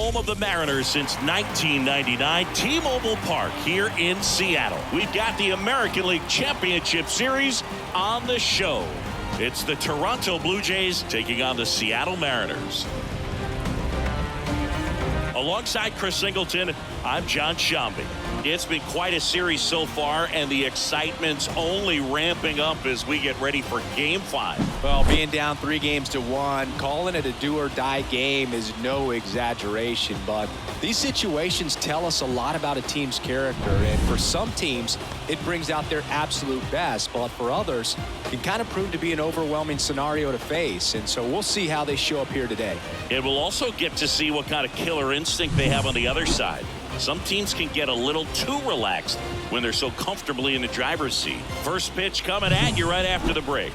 home of the Mariners since 1999, T-Mobile Park here in Seattle. We've got the American League Championship Series on the show. It's the Toronto Blue Jays taking on the Seattle Mariners. Alongside Chris Singleton, I'm John Shambi. It's been quite a series so far, and the excitement's only ramping up as we get ready for Game 5. Well, being down 3-1, calling it a do-or-die game is no exaggeration, but these situations tell us a lot about a team's character, and for some teams, it brings out their absolute best, but for others, it can kind of prove to be an overwhelming scenario to face, and so we'll see how they show up here today. And we'll also get to see what kind of killer instinct they have on the other side. Some teams can get a little too relaxed when they're so comfortably in the driver's seat. First pitch coming at you right after the break.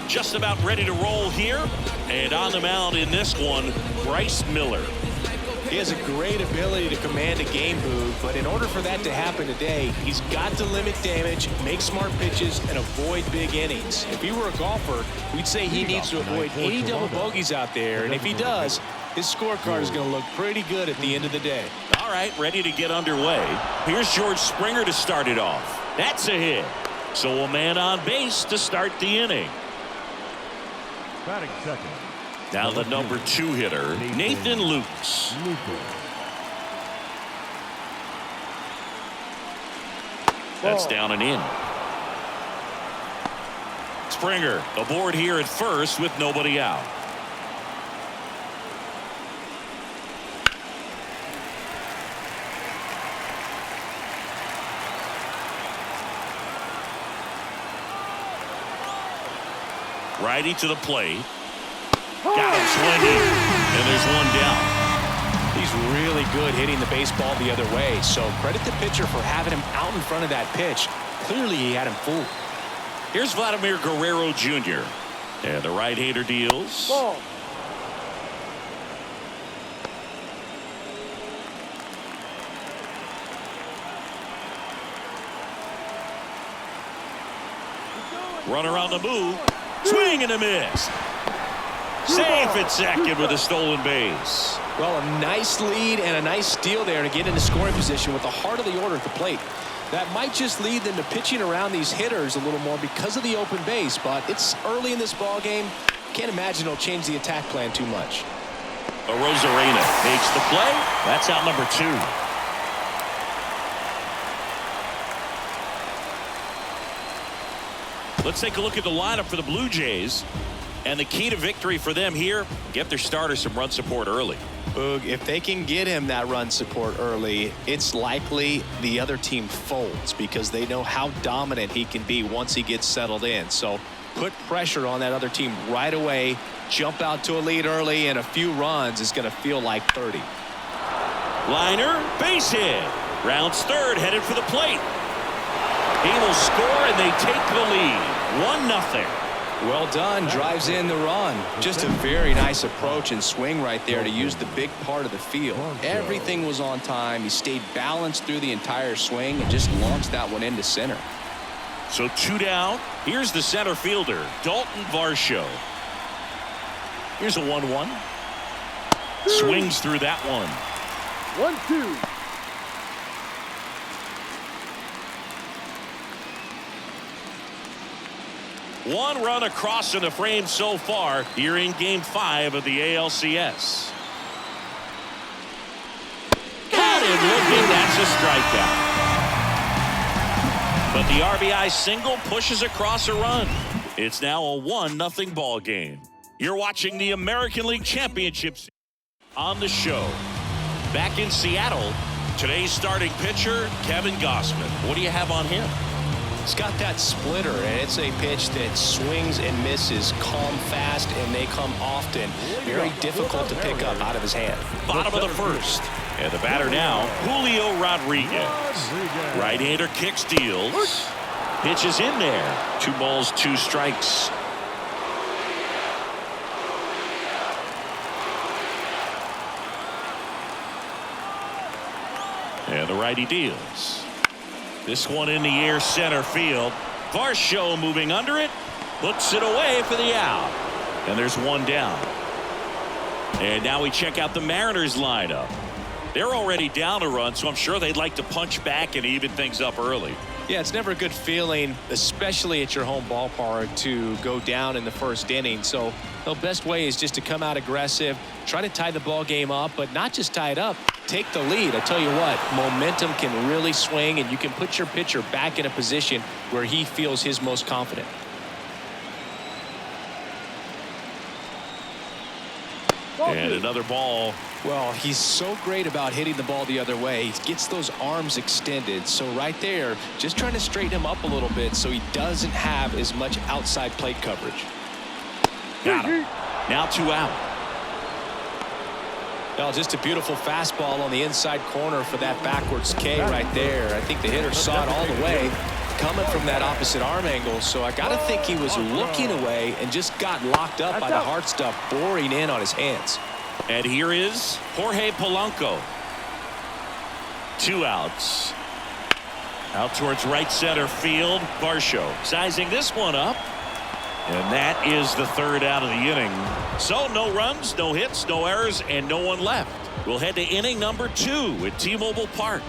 Just about ready to roll here. And on the mound in this one, Bryce Miller. He has a great ability to command a game move, but in order for that to happen today, he's got to limit damage, make smart pitches, and avoid big innings. If he were a golfer, we'd say he needs to avoid any double bogeys out there, and if he does, his scorecard is going to look pretty good at the end of the day. All right, ready to get underway. Here's George Springer to start it off. That's a hit. So a man on base to start the inning. Batting second. Now the number 2 hitter, Nathan Lukes. That's down and in. Springer aboard here at first with nobody out. Righty to the plate. Got him swinging, and there's one down. He's really good hitting the baseball the other way, so credit the pitcher for having him out in front of that pitch. Clearly, he had him fooled. Here's Vladimir Guerrero Jr. And the right-hander deals. Ball. Runner on the move. Swing and a miss. Safe at second with a stolen base. Well, a nice lead and a nice steal there to get into scoring position with the heart of the order at the plate. That might just lead them to pitching around these hitters a little more because of the open base, but it's early in this ball game. Can't imagine it'll change the attack plan too much. Rosarena makes the play. That's out number 2. Let's take a look at the lineup for the Blue Jays. And the key to victory for them here, get their starter some run support early. Boog, if they can get him that run support early, it's likely the other team folds because they know how dominant he can be once he gets settled in. So put pressure on that other team right away, jump out to a lead early, and a few runs is going to feel like 30. Liner, base hit. Rounds third, headed for the plate. He will score, and they take the lead. 1-0. Well done, drives in the run. Just a very nice approach and swing right there to use the big part of the field. Everything was on time. He stayed balanced through the entire swing and just launched that one into center. So 2 down. Here's the center fielder, Dalton Varsho. Here's a 1-1. Swings through that one. 1-2. One run across in the frame so far here in Game 5 of the ALCS. Got him looking. That's a strikeout. But the RBI single pushes across a run. It's now a 1-0 ball game. You're watching the American League Championships on the show. Back in Seattle, today's starting pitcher, Kevin Gausman. What do you have on him? He's got that splitter, and it's a pitch that swings and misses, come fast, and they come often. Very difficult to pick up out of his hand. Bottom of the first. And the batter now, Julio Rodriguez. Right-hander kicks, deals. Pitches in there. 2 balls, 2 strikes. And the righty deals. This one in the air center field. Varsho moving under it. Puts it away for the out. And there's one down. And now we check out the Mariners lineup. They're already down a run, so I'm sure they'd like to punch back and even things up early. Yeah, it's never a good feeling, especially at your home ballpark, to go down in the first inning. So the best way is just to come out aggressive, try to tie the ball game up, but not just tie it up, take the lead. I tell you what, momentum can really swing, and you can put your pitcher back in a position where he feels his most confident. And another ball. Well, he's so great about hitting the ball the other way. He gets those arms extended. So right there, just trying to straighten him up a little bit so he doesn't have as much outside plate coverage. Got him. Now 2 out. Well, just a beautiful fastball on the inside corner for that backwards K right there. I think the hitter saw it all the way coming from that opposite arm angle. So I got to think he was looking away and just got locked up by the hard stuff boring in on his hands. And here is Jorge Polanco. 2 outs. Out towards right center field. Varsho sizing this one up. And that is the 3rd out of the inning. So no runs, no hits, no errors, and no one left. We'll head to inning number 2 at T-Mobile Park.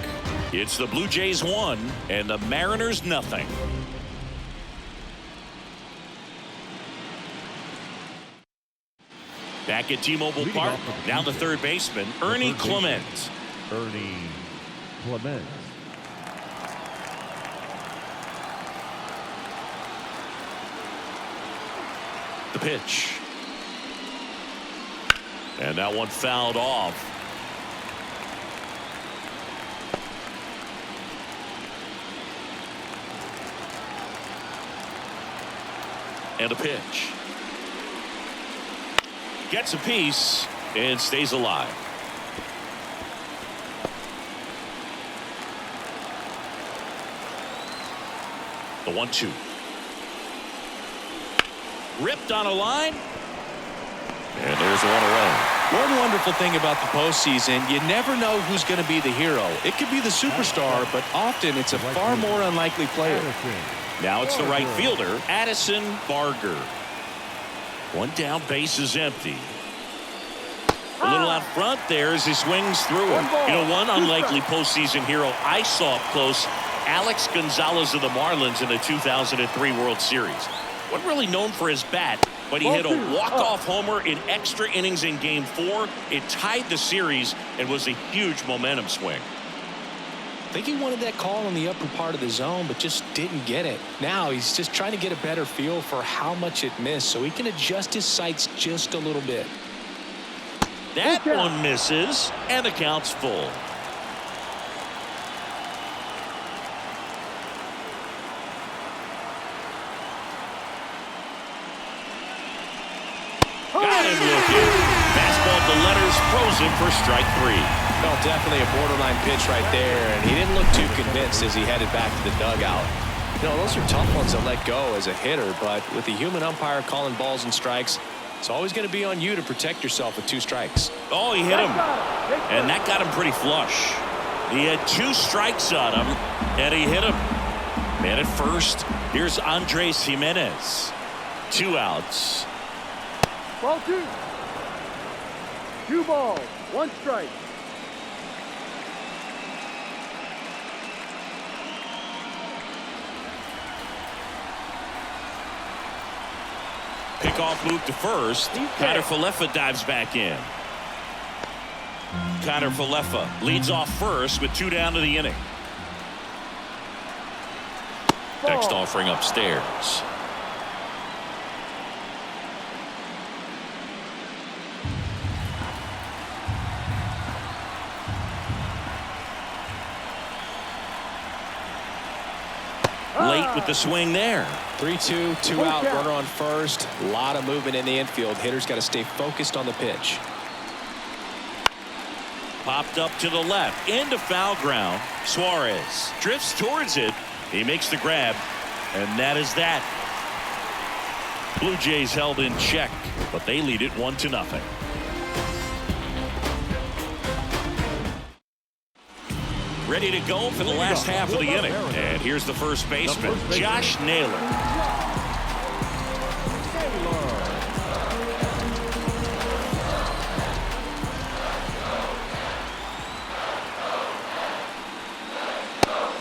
It's the Blue Jays 1 and the Mariners nothing. Back at T-Mobile Park, now the third baseman, Ernie Clement. Ernie Clement. The pitch. And that one fouled off. And a pitch. Gets a piece and stays alive. The 1-2. Ripped on a line. And there's one away. One wonderful thing about the postseason, you never know who's going to be the hero. It could be the superstar, but often it's a far more unlikely player. Now it's the right fielder, Addison Barger. One down, base is empty. A little out front there as he swings through it. You know, one unlikely postseason hero I saw up close, Alex Gonzalez of the Marlins in the 2003 World Series. Wasn't really known for his bat, but he hit a walk-off homer in extra innings in Game 4. It tied the series and was a huge momentum swing. I think he wanted that call in the upper part of the zone, but just didn't get it. Now he's just trying to get a better feel for how much it missed so he can adjust his sights just a little bit. That one misses, and the count's full. Got him looking. Fastball to letters, frozen for strike 3. Well, definitely a borderline pitch right there, and he didn't look too convinced as he headed back to the dugout. You know, those are tough ones to let go as a hitter, but with the human umpire calling balls and strikes, it's always going to be on you to protect yourself with 2 strikes. Oh, he hit him, and that got him pretty flush. He had 2 strikes on him, and he hit him. Man at first, here's Andres Jimenez. 2 outs. Ball 2. 2 balls, 1 strike. Pickoff move to first. Connor Falefa dives back in. Connor Falefa leads off first with 2 down to the inning. Next offering upstairs. Late with the swing there. 3-2, 2 out, runner on first. A lot of movement in the infield. Hitters got to stay focused on the pitch. Popped up to the left into foul ground. Suarez drifts towards it. He makes the grab, and that is that. Blue Jays held in check, but they lead it 1-0. ready to go for the last half of the inning. And here's the first baseman, Josh Naylor.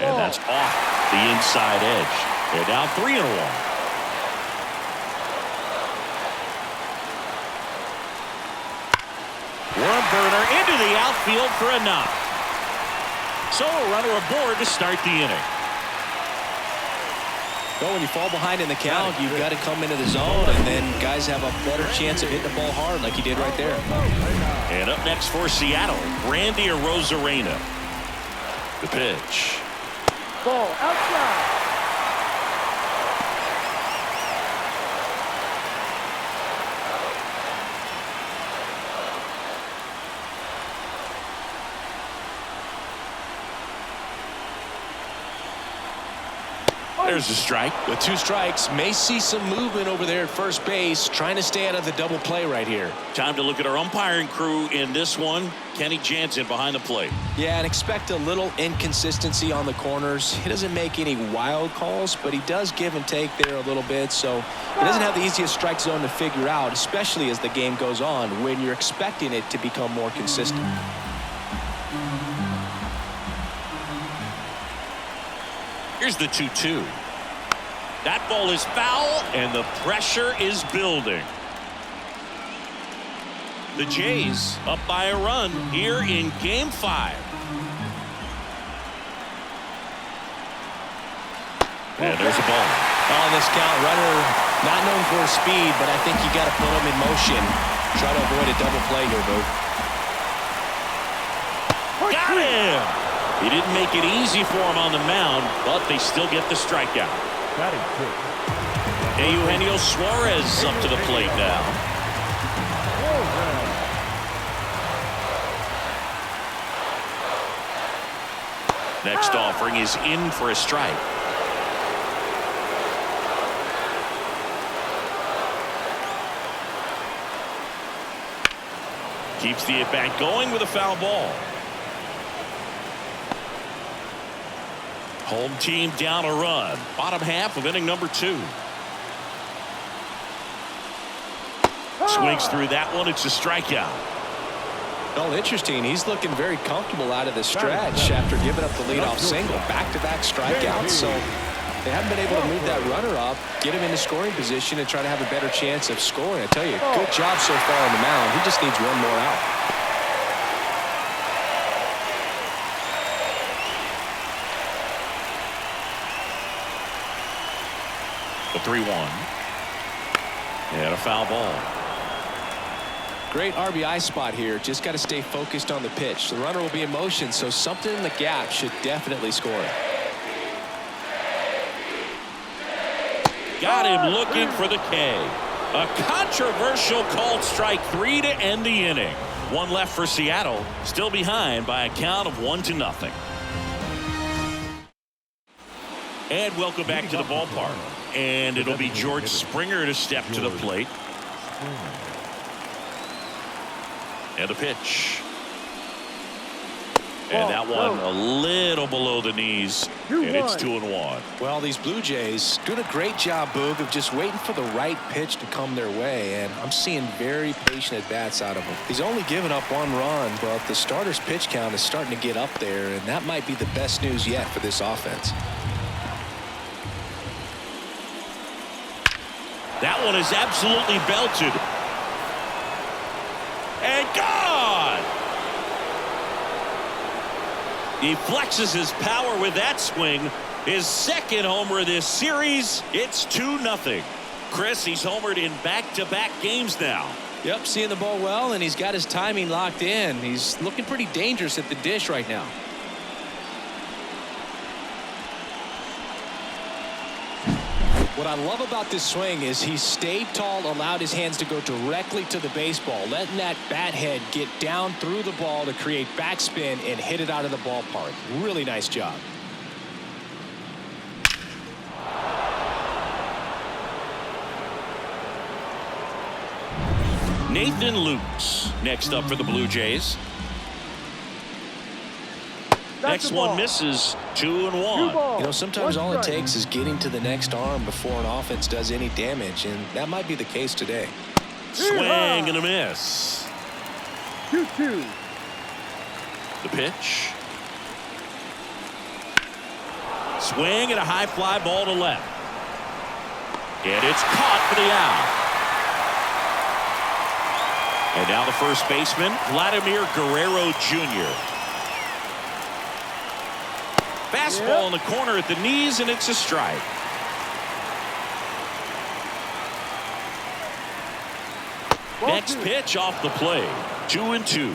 And that's off the inside edge. And now 3-1. Worm burner into the outfield for a knock. So a runner aboard to start the inning. Well, when you fall behind in the count, you've got to come into the zone, and then guys have a better chance of hitting the ball hard like he did right there. And up next for Seattle, Randy Arozarena. The pitch. Ball outside. There's a strike. With 2 strikes, may see some movement over there at first base, trying to stay out of the double play right here. Time to look at our umpiring crew in this one. Kenny Jansen behind the plate. Yeah, and expect a little inconsistency on the corners. He doesn't make any wild calls, but he does give and take there a little bit, so he doesn't have the easiest strike zone to figure out, especially as the game goes on, when you're expecting it to become more consistent. Here's the 2-2. That ball is foul, and the pressure is building. The Jays up by a run here in Game 5. And there's a ball. On this count, runner not known for his speed, but I think you got to put him in motion. Try to avoid a double play here, Boo. Got him! He didn't make it easy for him on the mound, but they still get the strikeout. Eugenio Suarez up to the plate now. Next offering is in for a strike. Keeps the at-bat going with a foul ball. Home team down a run. Bottom half of inning number 2. Swings through that one. It's a strikeout. Well, interesting. He's looking very comfortable out of the stretch after giving up the leadoff single. Back-to-back strikeouts. So they haven't been able to move that runner up, get him into scoring position, and try to have a better chance of scoring. I tell you, good job so far on the mound. He just needs one more out. The 3-1. And a foul ball. Great RBI spot here. Just got to stay focused on the pitch. The runner will be in motion, so something in the gap should definitely score. Got him looking for the K. A controversial called strike 3 to end the inning. One left for Seattle. Still behind by a count of 1-0. And welcome back to the ballpark. And it'll be George Springer to step to the plate. And the pitch. And that one a little below the knees. And it's 2-1. Well, these Blue Jays doing a great job, Boog, of just waiting for the right pitch to come their way. And I'm seeing very patient at-bats out of him. He's only given up 1 run, but the starter's pitch count is starting to get up there. And that might be the best news yet for this offense. That one is absolutely belted. And gone! He flexes his power with that swing. His second homer of this series. It's 2-0. Chris, he's homered in back-to-back games now. Yep, seeing the ball well, and he's got his timing locked in. He's looking pretty dangerous at the dish right now. What I love about this swing is he stayed tall, allowed his hands to go directly to the baseball, letting that bat head get down through the ball to create backspin and hit it out of the ballpark. Really nice job. Nathan Lukes next up for the Blue Jays. Next one misses. 2-1. You know, sometimes all it takes is getting to the next arm before an offense does any damage, and that might be the case today. Swing and a miss. 2-2. The pitch. Swing and a high fly ball to left. And it's caught for the out. And now the first baseman, Vladimir Guerrero Jr. Fastball in the corner at the knees, and it's a strike. Next pitch off the plate. 2-2.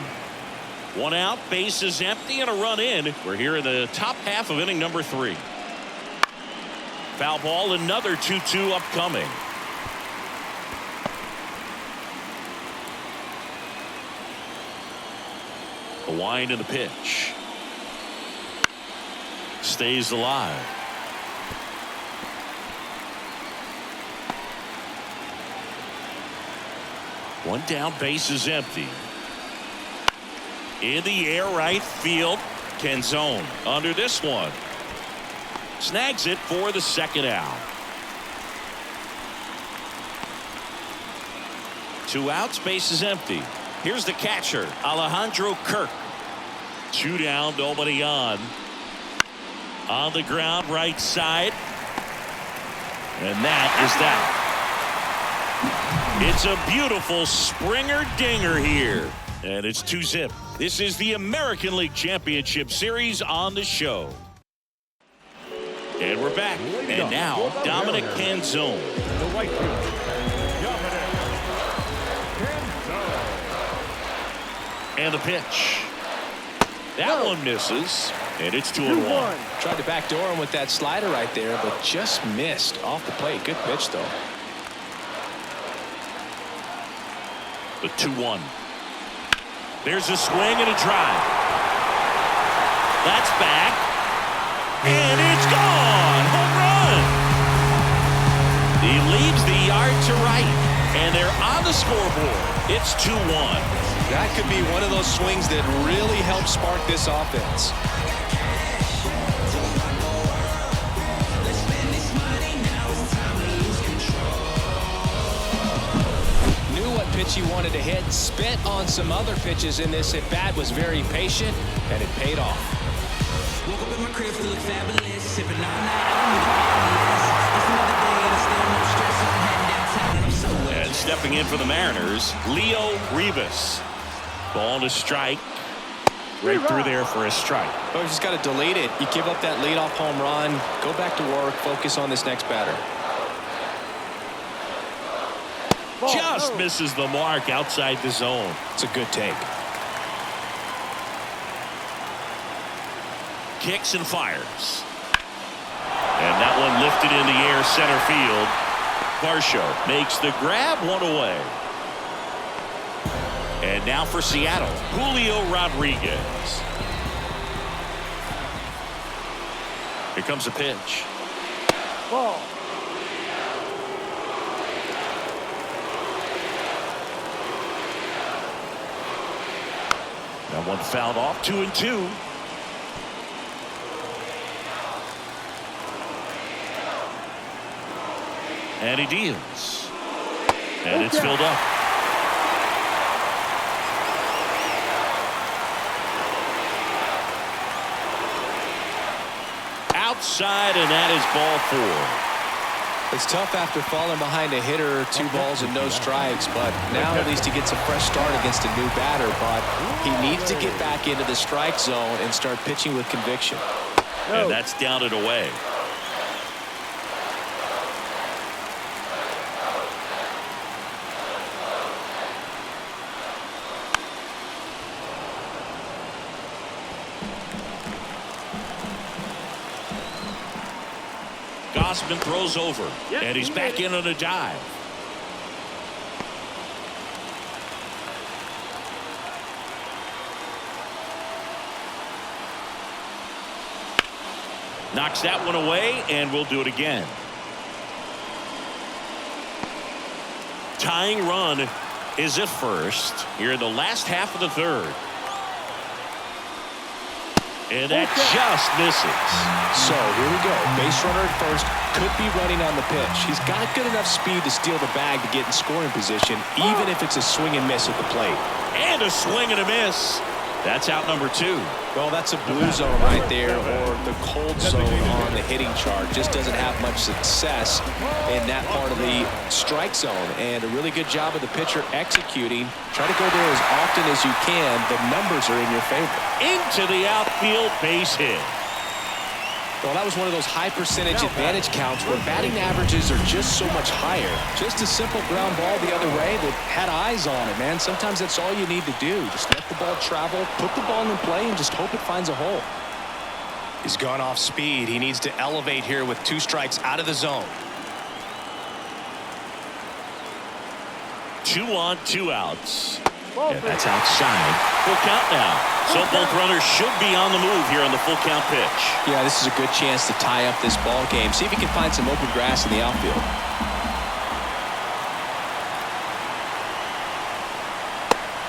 One out, base is empty, and a run in. We're here in the top half of inning number 3. Foul ball, another 2-2 upcoming. The wind and the pitch. Stays alive. One down, base is empty. In the air, right field. Canzone under this one. Snags it for the second out. 2 outs, base is empty. Here's the catcher, Alejandro Kirk. 2 down, nobody on. On the ground, right side. And that is that. It's a beautiful Springer dinger here. And it's 2-zip. This is the American League Championship Series on the show. And we're back. And now, Dominic Canzone. The right field, Dominic Canzone. And the pitch. That one misses. And it's 2-1. Tried to backdoor him with that slider right there, but just missed off the plate. Good pitch, though. The 2-1. There's a swing and a drive. That's back. And it's gone. Home run. He leaves the yard to right. And they're on the scoreboard. It's 2-1. That could be one of those swings that really helps spark this offense. Knew what pitch he wanted to hit. Spent on some other pitches in this at-bat. Was very patient, and it paid off. Woke up in my crib, still look fabulous. Sipping all night, I don't need it's another day, and still no stress. I'm heading downtown, and I'm so wet. And stepping in for the Mariners, Leo Rivas. Ball to strike. Right through there for a strike. Oh, you just got to delete it. You give up that leadoff home run. Go back to work. Focus on this next batter. Just misses the mark outside the zone. It's a good take. Kicks and fires. And that one lifted in the air center field. Varsho makes the grab, one away. And now for Seattle, Julio Rodriguez. Here comes a pitch. Ball. That one fouled off. 2-2. And he deals. And it's filled up. Outside, and that is ball 4. It's tough after falling behind a hitter, 2 balls and no strikes, but now at least he gets a fresh start against a new batter, but he needs to get back into the strike zone and start pitching with conviction. And that's down and away. Gossman throws over, and he's back in on a dive. Knocks that one away, and we'll do it again. Tying run is at first here in the last half of the third. And that just misses. So here we go. Base runner at first, could be running on the pitch. He's got good enough speed to steal the bag to get in scoring position, even if it's a swing and miss at the plate. And a swing and a miss. That's out number 2. Well, that's a blue zone right there, or the cold zone on the hitting chart. Just doesn't have much success in that part of the strike zone. And a really good job of the pitcher executing. Try to go there as often as you can. The numbers are in your favor. Into the outfield, base hit. Well, that was one of those high percentage advantage counts where batting averages are just so much higher. Just a simple ground ball the other way that had eyes on it, man. Sometimes that's all you need to do. Just let the ball travel, put the ball in play, and just hope it finds a hole. He's gone off speed. He needs to elevate here with 2 strikes out of the zone. 2 on, 2 outs. Yeah, that's outside. Full count now. So both runners should be on the move here on the full count pitch. Yeah, this is a good chance to tie up this ball game. See if he can find some open grass in the outfield.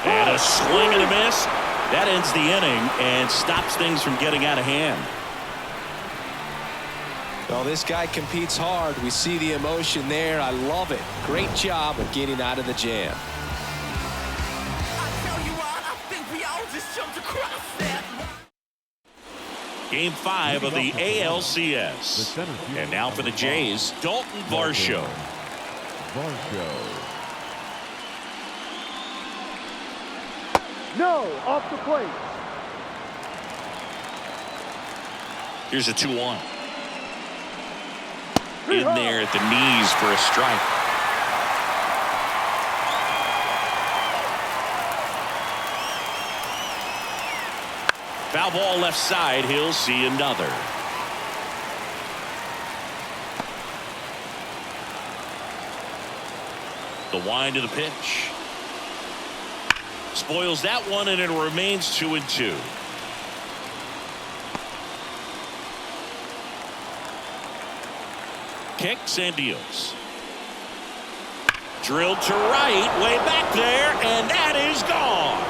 And a swing and a miss. That ends the inning and stops things from getting out of hand. Well, this guy competes hard. We see the emotion there. I love it. Great job of getting out of the jam. Game 5 of the ALCS. And now for the Jays, Dalton Varsho. No, off the plate. Here's a 2-1. In there at the knees for a strike. Foul ball left side. He'll see another. The wind of the pitch. Spoils that one, and it remains 2-2. Kicks and deals. Drilled to right, way back there, and that is gone.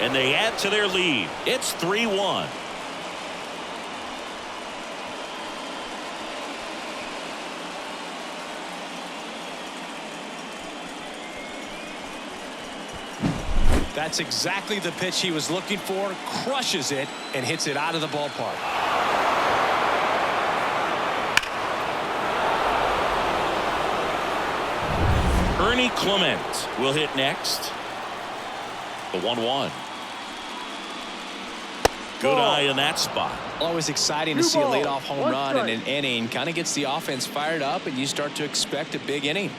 And they add to their lead. It's 3-1. That's exactly the pitch he was looking for. Crushes it and hits it out of the ballpark. Ernie Clement will hit next. The 1-1. Good eye in that spot. Always exciting to see a leadoff home run in an inning. Kind of gets the offense fired up, and you start to expect a big inning.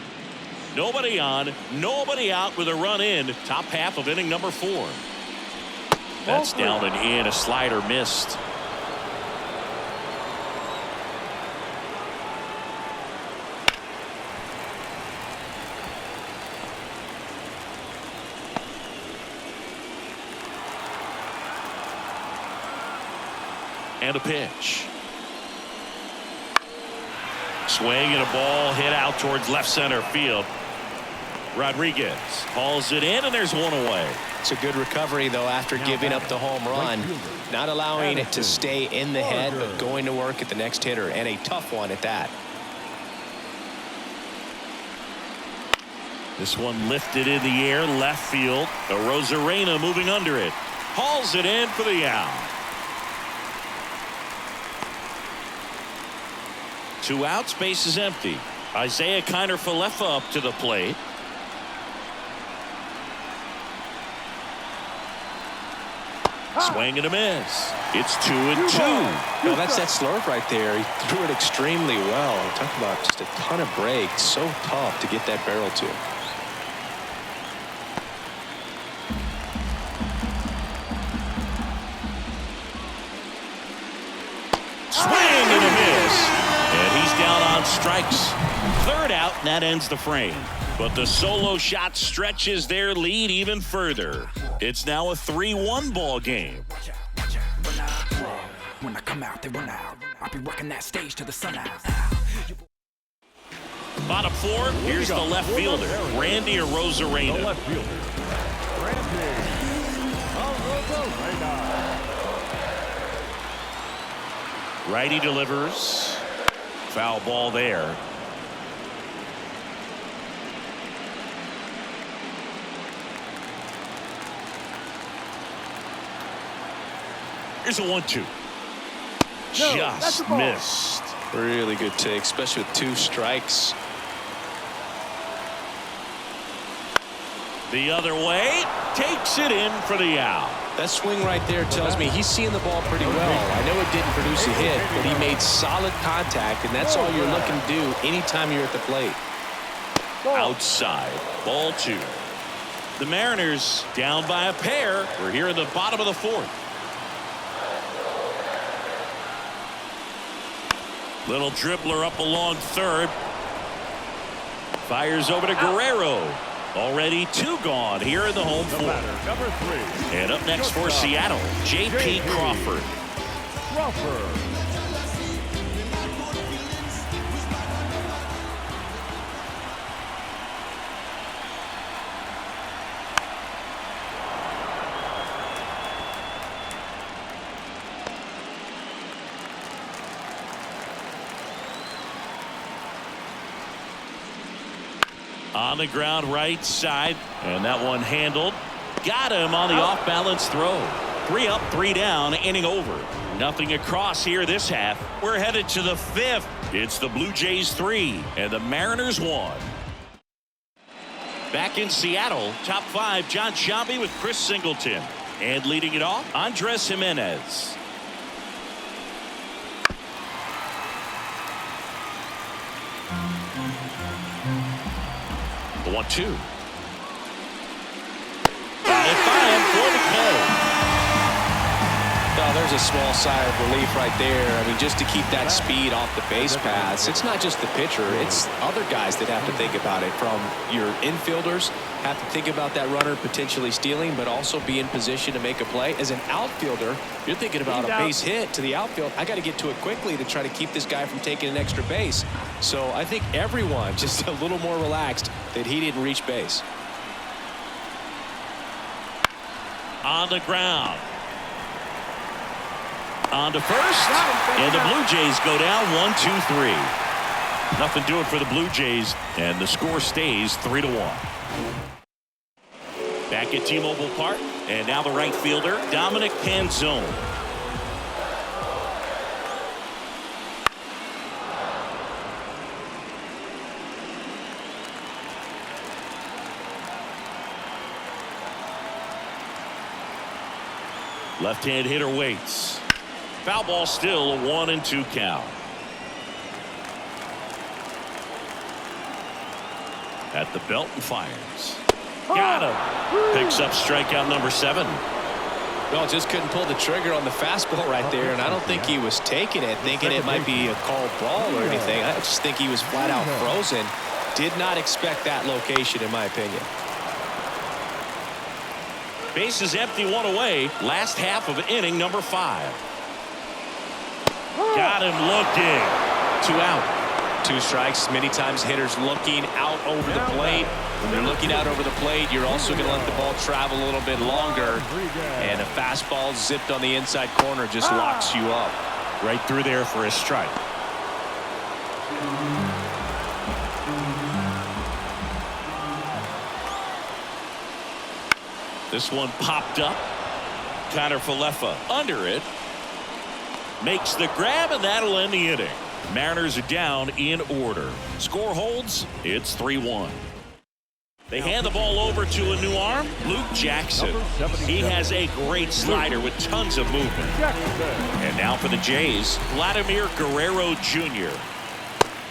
Nobody on, nobody out with a run in. Top half of inning number 4. That's down and in. A slider missed. And a pitch. Swing and a ball hit out towards left center field. Rodriguez hauls it in, and there's one away. It's a good recovery, though, after giving up the home run. Not allowing it to stay in the head, but going to work at the next hitter, and a tough one at that. This one lifted in the air, left field. The Rosarena moving under it. Hauls it in for the out. 2 outs, base is empty. Isaiah Kiner-Falefa up to the plate. Swing and a miss. It's 2-2. Well, that's that slurve right there. He threw it extremely well. Talk about just a ton of break. So tough to get that barrel to. Swing and a miss. And he's down on strikes. 3rd out, and that ends the frame. But the solo shot stretches their lead even further. It's now a 3-1 ball game. When I come out, they run out. I'll be working that stage to the sun out. Bottom four, here's the left fielder, Randy Arozarena. The left fielder, Randy Arozarena. Righty delivers. Foul ball there. Here's a 1-2. Just missed. Really good take, especially with 2 strikes. The other way, takes it in for the out. That swing right there tells me he's seeing the ball pretty well. I know it didn't produce a hit, but he made solid contact, and that's all you're looking to do anytime you're at the plate. Outside, ball 2. The Mariners down by a pair. We're here in the bottom of the 4th. Little dribbler up along third. Fires over to Guerrero. Already 2 gone here in the home 4th. Number 3. And up next for Seattle, J.P. Crawford. On the ground right side, and that one handled. Got him on the off-balance throw. 3 up, 3 down, inning over. Nothing across here this half. We're headed to the 5th. It's the Blue Jays 3 and the Mariners 1. Back in Seattle, top 5, John Sciambi with Chris Singleton. And leading it off, Andres Jimenez. The 1-2. Got it by him for the kill. Oh, there's a small sigh of relief right there. I mean, just to keep that speed off the base paths. It's not just the pitcher. It's other guys that have to think about it. From your infielders have to think about that runner potentially stealing, but also be in position to make a play. As an outfielder, you're thinking about a base hit to the outfield. I got to get to it quickly to try to keep this guy from taking an extra base. So I think everyone just a little more relaxed that he didn't reach base. On the ground. On to first, and the Blue Jays go down 1-2-3. Nothing doing for the Blue Jays, and the score stays 3-1. Back at T-Mobile Park, and now the right fielder, Dominic Panzone. Left-hand hitter waits. Foul ball still, a 1-2 count. At the belt and fires. Got him. Picks up strikeout number 7. Well, just couldn't pull the trigger on the fastball right there, and I don't think he was taking it, thinking it might be a called ball or anything. I just think he was flat out frozen. Did not expect that location, in my opinion. Base is empty, 1 away. Last half of inning number 5. Got him looking. 2 out. 2 strikes. Many times hitters looking out over the plate. When you're looking out over the plate, you're also going to let the ball travel a little bit longer. And a fastball zipped on the inside corner just locks you up. Right through there for a strike. This one popped up. Connor Falefa under it. Makes the grab, and that'll end the inning. Mariners are down in order. Score holds. It's 3-1. They hand the ball over to a new arm, Luke Jackson. He has a great slider with tons of movement. And now for the Jays, Vladimir Guerrero Jr.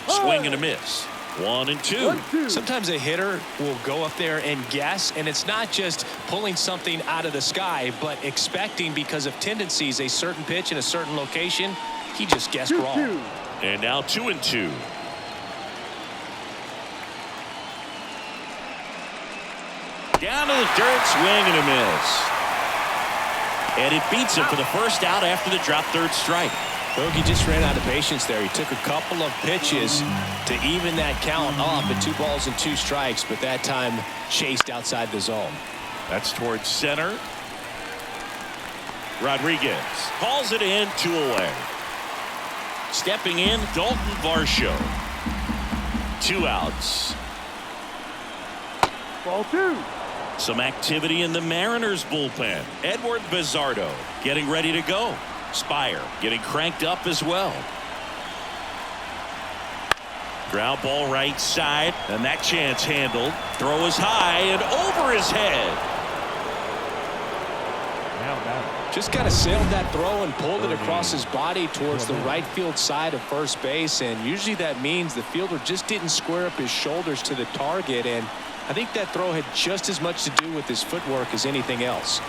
Swing and a miss. 1-2. Sometimes a hitter will go up there and guess, and it's not just pulling something out of the sky, but expecting because of tendencies a certain pitch in a certain location. He just guessed wrong. And now 2-2. Down to the dirt, swing and a miss. And it beats him for the first out after the drop third strike. Bogey just ran out of patience there. He took a couple of pitches to even that count up at 2 balls and 2 strikes, but that time chased outside the zone. That's towards center. Rodriguez calls it in, 2 away. Stepping in, Dalton Varsho. 2 outs. Ball 2. Some activity in the Mariners bullpen. Edward Bizardo getting ready to go. Spire getting cranked up as well. Ground ball right side, and that chance handled. Throw is high and over his head. Just kind of sailed that throw and pulled it across his body towards the right field side of first base, and usually that means the fielder just didn't square up his shoulders to the target, and I think that throw had just as much to do with his footwork as anything else.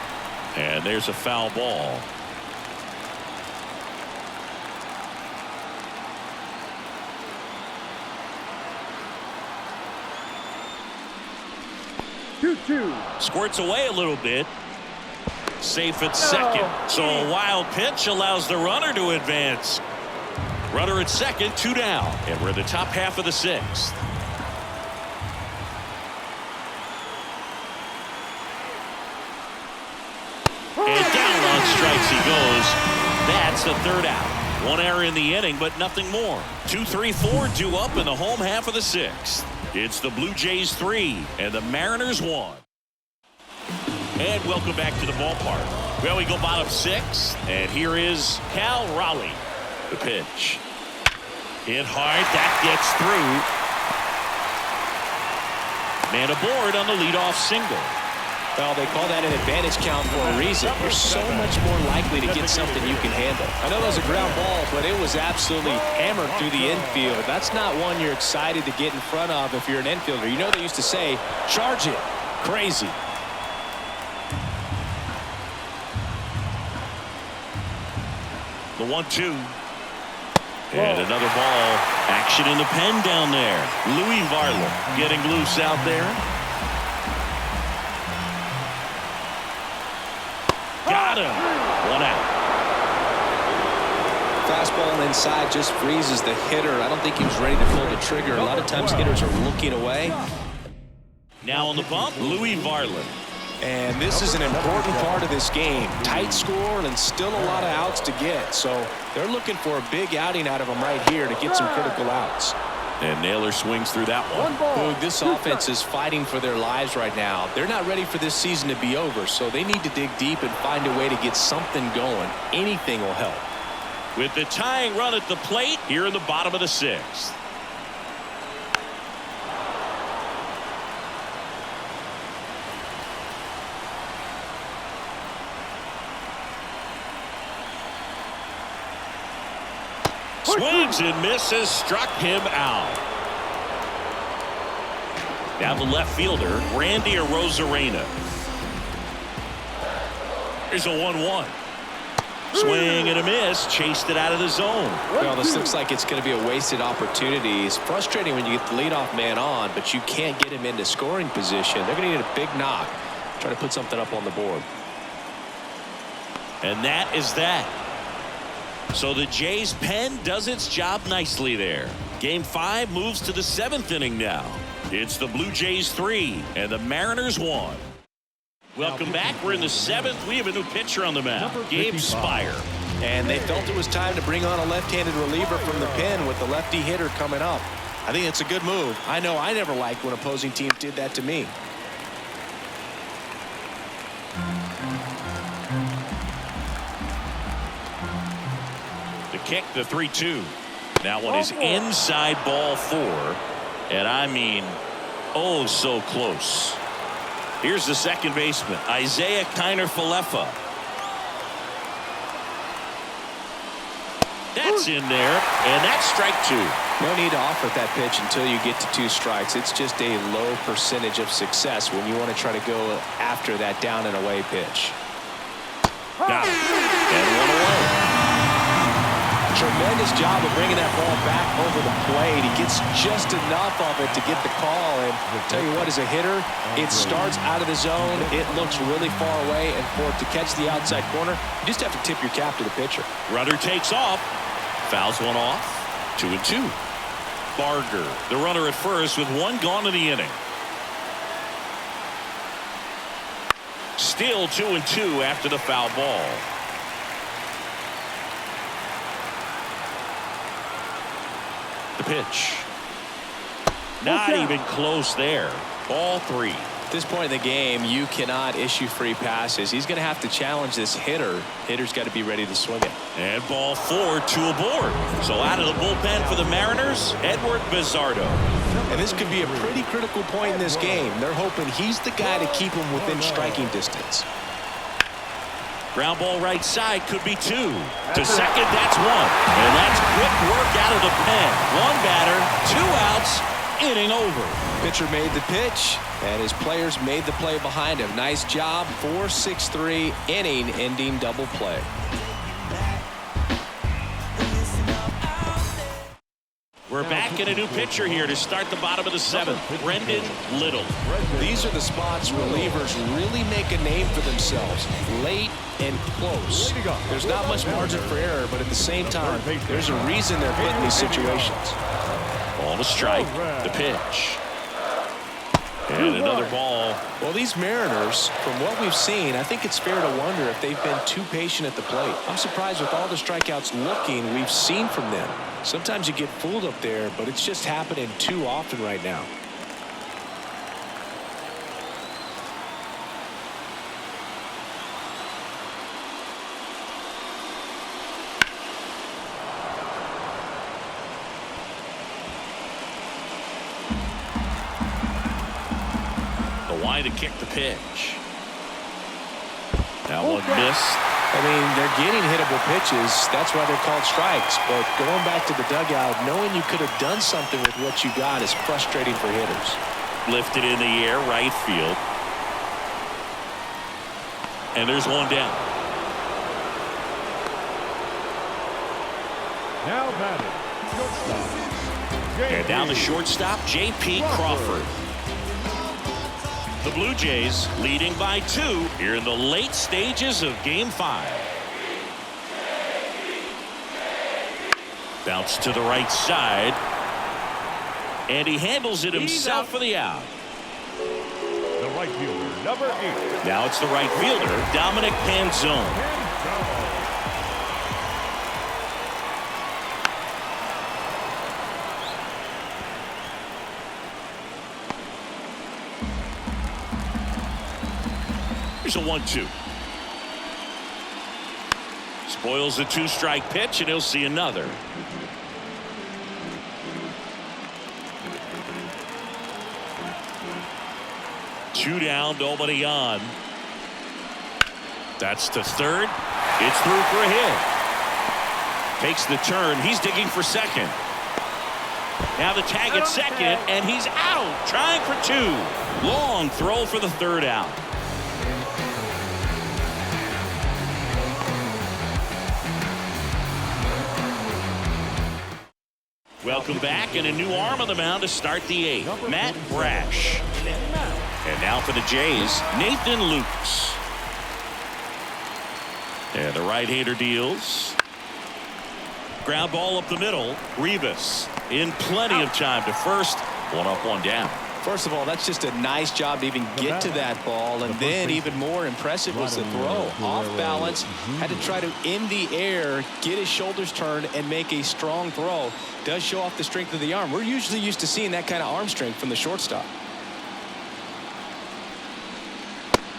And there's a foul ball. Squirts away a little bit. Safe at second. So a wild pitch allows the runner to advance. Runner at second, 2 down. And we're in the top half of the 6th. And down on strikes he goes. That's the 3rd out. 1 error in the inning, but nothing more. 2, 3, 4 due up in the home half of the 6th. It's the Blue Jays 3 and the Mariners 1. And welcome back to the ballpark. Well, we go bottom 6, and here is Cal Raleigh. The pitch. Hit hard. That gets through. Man aboard on the leadoff single. Well, they call that an advantage count for a reason. You're so much more likely to get something you can handle. I know that was a ground ball, but it was absolutely hammered through the infield. That's not one you're excited to get in front of if you're an infielder. You know they used to say, charge it. Crazy. The 1-2. And another ball. Action in the pen down there. Louis Varland getting loose out there. Got him. 1 out. Fastball inside just freezes the hitter. I don't think he was ready to pull the trigger. A lot of times hitters are looking away. Now on the bump, Louis Varland. And this is an important part of this game. Tight score and still a lot of outs to get. So they're looking for a big outing out of them right here to get some critical outs. And Naylor swings through that one. Boog, this offense is fighting for their lives right now. They're not ready for this season to be over, so they need to dig deep and find a way to get something going. Anything will help. With the tying run at the plate here in the bottom of the 6th. Swings and misses, struck him out. Now the left fielder, Randy Arozarena. Here's a 1-1. Swing and a miss, chased it out of the zone. Well, this looks like it's going to be a wasted opportunity. It's frustrating when you get the leadoff man on, but you can't get him into scoring position. They're going to need a big knock. Try to put something up on the board. And that is that. So the Jays pen does its job nicely there. Game 5 moves to the 7th inning now. It's the Blue Jays 3 and the Mariners 1. Welcome back. We're in the 7th. We have a new pitcher on the mound, Gabe Spire. And they felt it was time to bring on a left-handed reliever from the pen with the lefty hitter coming up. I think it's a good move. I know I never liked when opposing teams did that to me. The kick, the 3-2. That one is inside ball 4. And I mean, oh, so close. Here's the second baseman, Isaiah Kiner-Falefa. That's in there, and that's strike 2. No need to offer that pitch until you get to 2 strikes. It's just a low percentage of success when you want to try to go after that down and away pitch. Got it. And 1 away. Tremendous job of bringing that ball back over the plate. He gets just enough of it to get the call. And I'll tell you what, as a hitter, it starts out of the zone. It looks really far away. And for it to catch the outside corner, you just have to tip your cap to the pitcher. Runner takes off. Fouls one off. 2-2. Barger, the runner at first with one gone in the inning. Still 2-2 after the foul ball. The pitch. Not even close there. Ball 3. At this point in the game, you cannot issue free passes. He's going to have to challenge this hitter. Hitter's got to be ready to swing it. And ball 4, 2 aboard. So out of the bullpen for the Mariners, Edward Bizzardo. And this could be a pretty critical point in this game. They're hoping he's the guy to keep him within striking distance. Ground ball right side could be 2. To second, that's 1. And that's quick work out of the pen. 1 batter, 2 outs, inning over. Pitcher made the pitch, and his players made the play behind him. Nice job. 4-6-3 inning ending double play. We're back in a new pitcher here to start the bottom of the 7th. Brendan Little. These are the spots relievers really make a name for themselves. Late and close. There's not much margin for error, but at the same time, there's a reason they're put in these situations. Ball to strike. The pitch. And another ball. Well, these Mariners, from what we've seen, I think it's fair to wonder if they've been too patient at the plate. I'm surprised with all the strikeouts looking we've seen from them. Sometimes you get fooled up there, but it's just happening too often right now. To kick the pitch. That one missed. I mean, they're getting hittable pitches. That's why they're called strikes. But going back to the dugout, knowing you could have done something with what you got is frustrating for hitters. Lifted in the air, right field. And there's one down. Now batting, shortstop. And down the shortstop, J.P. Crawford. The Blue Jays leading by 2 here in the late stages of Game 5. Bounce to the right side. And he handles it himself for the out. The right fielder, number 8. Now it's the right fielder, Dominic Panzone. Here's a 1-2. Spoils the 2-strike pitch, and he'll see another. Two down, nobody on. That's to third. It's through for a hit. Takes the turn. He's digging for second. Now the tag at second, and he's out. Trying for 2. Long throw for the third out. Welcome back, and a new arm on the mound to start the 8th. Matt Brash. And now for the Jays, Nathan Lukes. And the right-hander deals. Ground ball up the middle. Rivas in plenty of time to first. 1 up, 1 down. First of all, that's just a nice job to even get to that ball, and then even more impressive was the throw. Off balance, had to try to in the air, get his shoulders turned, and make a strong throw. Does show off the strength of the arm. We're usually used to seeing that kind of arm strength from the shortstop.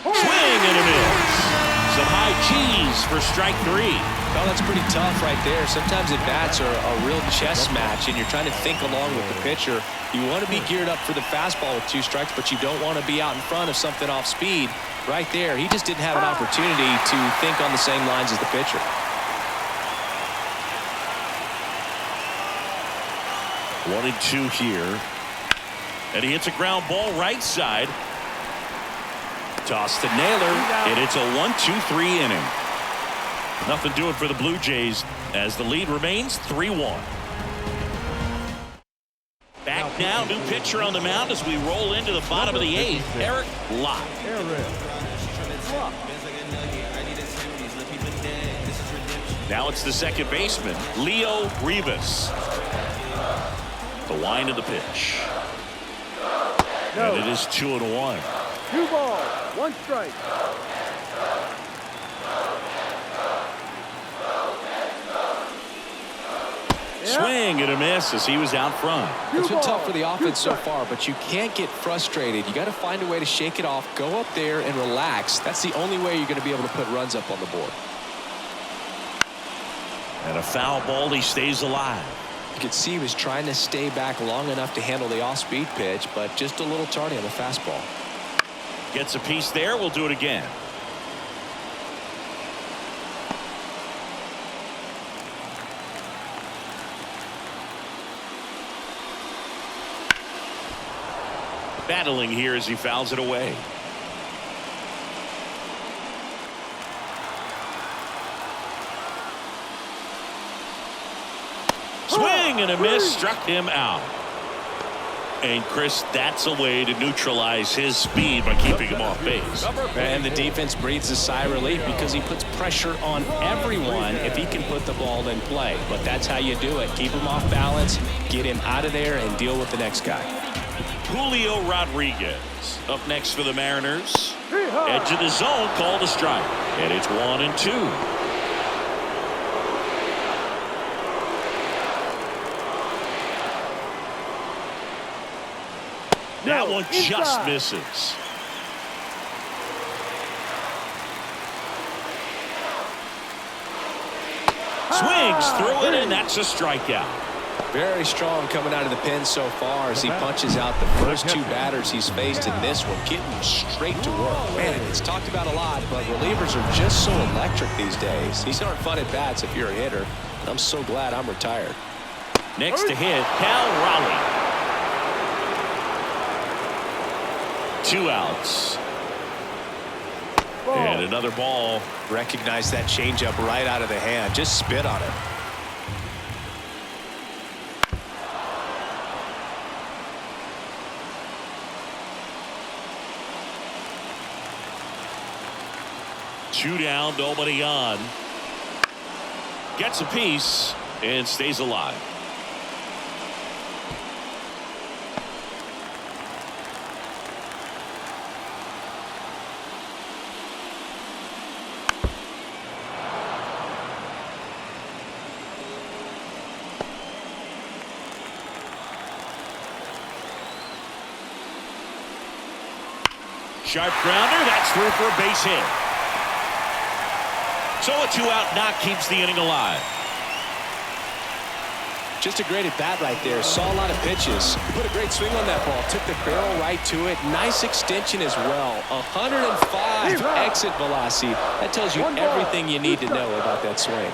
Swing and a miss. Some high cheese for strike 3. Well, that's pretty tough right there. Sometimes at bats are a real chess match, and you're trying to think along with the pitcher. You want to be geared up for the fastball with 2 strikes, but you don't want to be out in front of something off speed. Right there, he just didn't have an opportunity to think on the same lines as the pitcher. One and 2 here. And he hits a ground ball right side. Toss to Naylor, and it's a 1-2-3 inning. Nothing doing for the Blue Jays as the lead remains 3-1. Back now, new pitcher on the mound as we roll into the bottom of the 8th. Eric Lott. Now it's the second baseman, Leo Rivas. The wind of the pitch. And it is 2-1. 2 balls, 1 strike. Swing and a miss as he was out front. It's been tough for the offense so far, but you can't get frustrated. You got to find a way to shake it off, go up there and relax. That's the only way you're going to be able to put runs up on the board. And a foul ball, he stays alive. You could see he was trying to stay back long enough to handle the off-speed pitch, but just a little tardy on the fastball. Gets a piece there. We'll do it again. Battling here as he fouls it away. Swing and a miss, struck him out. And Chris, that's a way to neutralize his speed by keeping him off base. And the defense breathes a sigh of relief because he puts pressure on everyone if he can put the ball in play. But that's how you do it. Keep him off balance, get him out of there, and deal with the next guy. Julio Rodriguez up next for the Mariners. Edge of the zone, called a strike. And it's 1-2. That one just misses. Swings through it, and that's a strikeout. Very strong coming out of the pen so far as he punches out the first 2 batters he's faced in this one, getting straight to work. Man, it's talked about a lot, but relievers are just so electric these days. These aren't fun at bats if you're a hitter, and I'm so glad I'm retired. Next to hit, Cal Raleigh. 2 outs. And another ball. Recognize that changeup right out of the hand. Just spit on it. Two down, nobody on. Gets a piece and stays alive. Sharp grounder, that's through for a base hit. So a 2-out knock keeps the inning alive. Just a great at bat right there. Saw a lot of pitches. Put a great swing on that ball. Took the barrel right to it. Nice extension as well. 105 exit velocity. That tells you everything you need to know about that swing.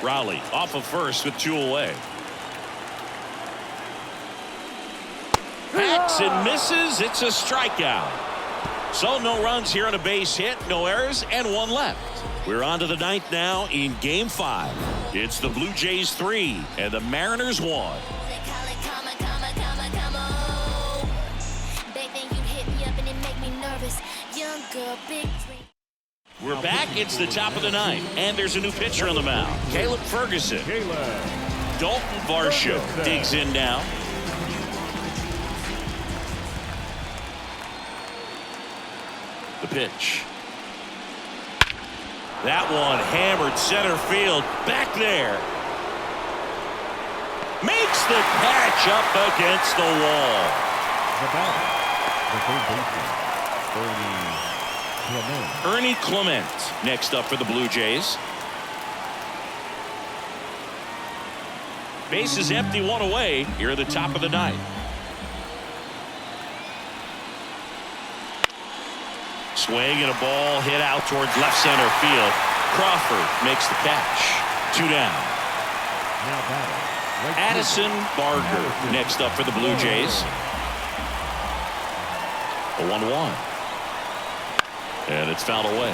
Raleigh off of first with 2 away. Hacks and misses. It's a strikeout. So no runs here on a base hit, no errors, and 1 left. We're on to the 9th now in Game 5. It's the Blue Jays 3 and the Mariners 1. We're back. It's the top of the 9th, and there's a new pitcher on the mound. Caleb Ferguson. Dalton Varsho digs in now. The pitch. That one hammered center field. Back there. Makes the catch up against the wall. Ernie Clement next up for the Blue Jays. Base is empty, 1 away. Here at the top of the 9th. Swing and a ball hit out towards left center field. Crawford makes the catch. 2 down. Addison Barger next up for the Blue Jays. A 1-1. And it's fouled away.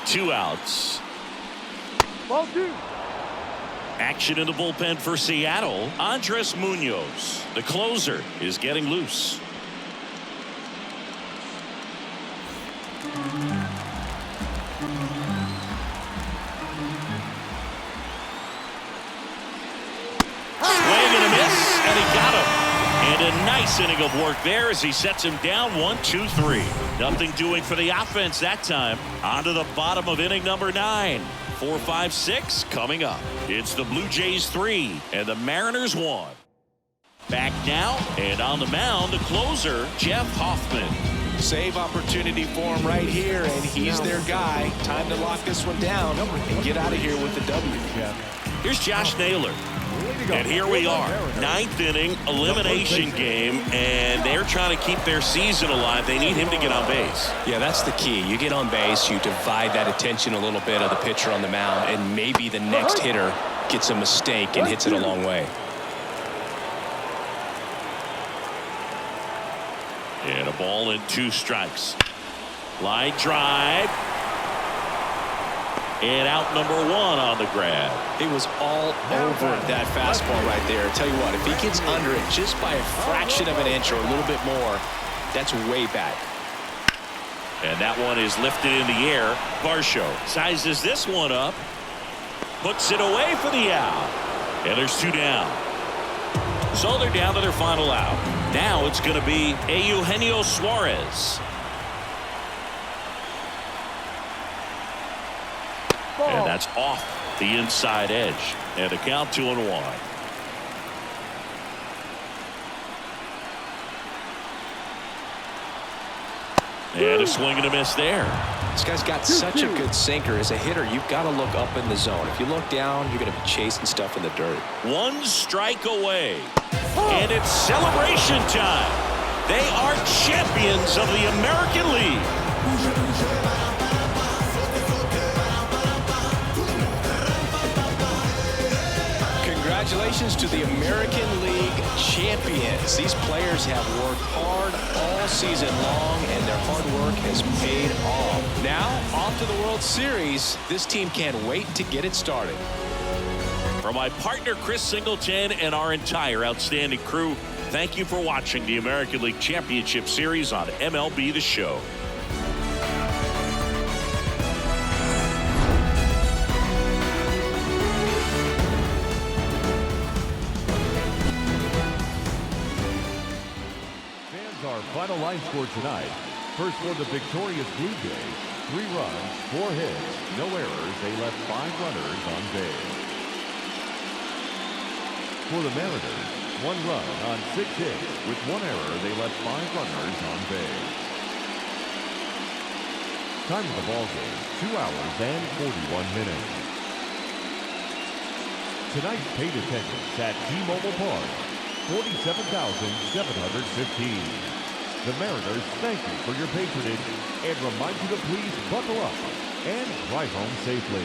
Two outs. Ball 2. Action in the bullpen for Seattle. Andres Munoz, the closer, is getting loose. Swing and a miss, and he got him. And a nice inning of work there as he sets him down 1-2-3. Nothing doing for the offense that time. On to the bottom of inning number 9. 4, 5, 6 coming up. It's the Blue Jays 3 and the Mariners 1. Back now and on the mound, the closer, Jeff Hoffman. Save opportunity for him right here, and he's their guy. Time to lock this one down and get out of here with the W. Here's Josh Naylor. And here we are, 9th inning elimination game, and they're trying to keep their season alive. They need him to get on base. Yeah, that's the key. You get on base, you divide that attention a little bit of the pitcher on the mound, and maybe the next hitter gets a mistake and hits it a long way. And a ball and 2 strikes. Line drive. And out number 1 on the grab. He was all over that fastball right there. Tell you what, if he gets under it just by a fraction of an inch or a little bit more, that's way back. And that one is lifted in the air. Varsho sizes this one up. Puts it away for the out. And there's 2 down. So they're down to their final out. Now it's going to be Eugenio Suarez. And that's off the inside edge. And a count 2-1. And a swing and a miss there. This guy's got such a good sinker. As a hitter, you've got to look up in the zone. If you look down, you're going to be chasing stuff in the dirt. 1 strike away. And it's celebration time. They are champions of the American League. Congratulations to the American League champions. These players have worked hard all season long, and their hard work has paid off. Now, off to the World Series. This team can't wait to get it started. For my partner, Chris Singleton, and our entire outstanding crew, thank you for watching the American League Championship Series on MLB The Show. Final line score tonight. First for the victorious Blue Jays, 3 runs, 4 hits, no errors. They left 5 runners on base. For the Mariners, 1 run on 6 hits. With 1 error, they left 5 runners on base. Time of the ball game, 2 hours and 41 minutes. Tonight's paid attendance at T-Mobile Park, 47,715. The Mariners thank you for your patronage and remind you to please buckle up and drive home safely.